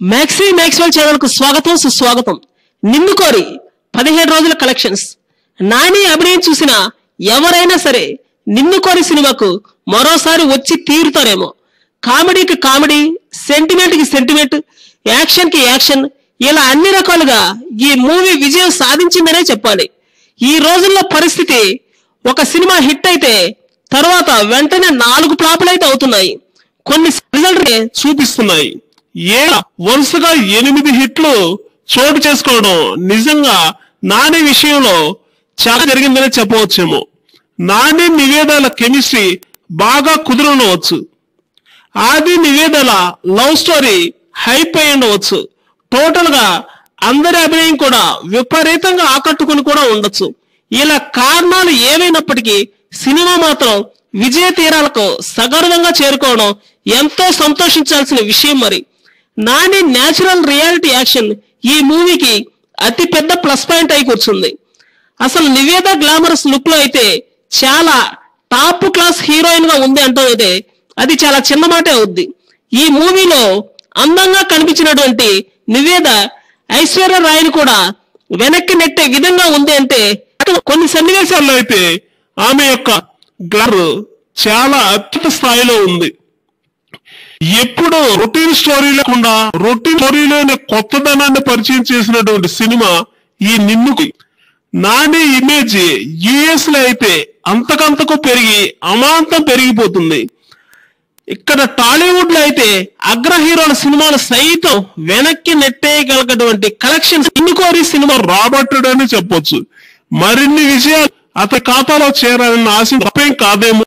Maxwell channel को स्वागत सुस्वागत निन्नु कोरी 17 రోజుల కలెక్షన్స్ నాని అభినయం చూసిన ఎవరైనా సరే నిన్ను కోరి సినిమాకు మరోసారి వచ్చి తీరుతారేమో కామెడీకి కామెడీ సెంటిమెంట్ కి సెంటిమెంట్ యాక్షన్ కి యాక్షన్ ఇలా అన్ని రకాలుగా ఈ మూవీ విజయం సాధించిందనే చెప్పాలి ఈ రోజుల్లో పరిస్థితి ఒక సినిమా హిట్ అయితే తర్వాత వెంటనే 4 ఫ్లాపులు అయితే అవుతున్నాయి కొన్ని రిజల్ట్ చూపిస్తున్నాయి వరుసగా 8 హిట్లు చోటు చేసుకోవడం నిజంగా నాని విషయంలో చాలా జరిగిందని చెప్పవచ్చేమో నాని నివేదాల కెమిస్ట్రీ బాగా కుదురుండవచ్చు ఆది నివేదాల లవ్ స్టోరీ హైప్ అయి ఉండవచ్చు టోటల్ గా అందరి అభినయం కూడా విపరీతంగా ఆకట్టుకుని కూడా ఉండొచ్చు ఇలా కారణాలు ఏవైనప్పటికీ సినిమా మాత్రం విజయ తీరాలకు సగర్వంగా చేరుకోవడం ఎంతో సంతోషించాల్సిన విషయం మరి నాని నేచురల్ రియాలిటీ యాక్షన్ ఈ మూవీకి అతి పెద్ద ప్లస్ పాయింట్ అయి కూర్చుంది అసలు నివేద గ్లామరస్ లుక్ లో అయితే చాలా టాప్ క్లాస్ హీరోయిన్ గా ఉంది అంటే అది చాలా చిన్న మాటే అవుద్ది ఈ మూవీలో అందంగా కనిపించినటువంటి నివేద ఐశ్వర్య రాయ్ని కూడా వెనక్కి నెట్టే విధంగా ఉంది అంటే కొన్ని సన్నివేశాల్లో అయితే ఆమె యొక్క గ్లామర్ చాలా అత్యున్నత స్థాయిలో ఉంది ఎప్పుడు రొటీన్ స్టోరీ లేకుండా రొటీన్ స్టోరీలోనే కొత్తదనాన్ని పరిచయం చేసినటువంటి సినిమా ఈ నిన్నుకి నాని ఇమేజ్ యుఎస్ లో అయితే అంతకంతకు పెరిగి అమాంతం పెరిగిపోతుంది ఇక్కడ టాలీవుడ్ లో అయితే అగ్ర హీరోల సినిమాలు సైతం వెనక్కి నెట్టేయగలిగినటువంటి కలెక్షన్స్ నిన్ను కోరి సినిమా రాబట్టడని చెప్పొచ్చు మరిన్ని విజయాలు అతని ఖాతాలో చేరాలన్న ఆశ తప్పేం కాదేమో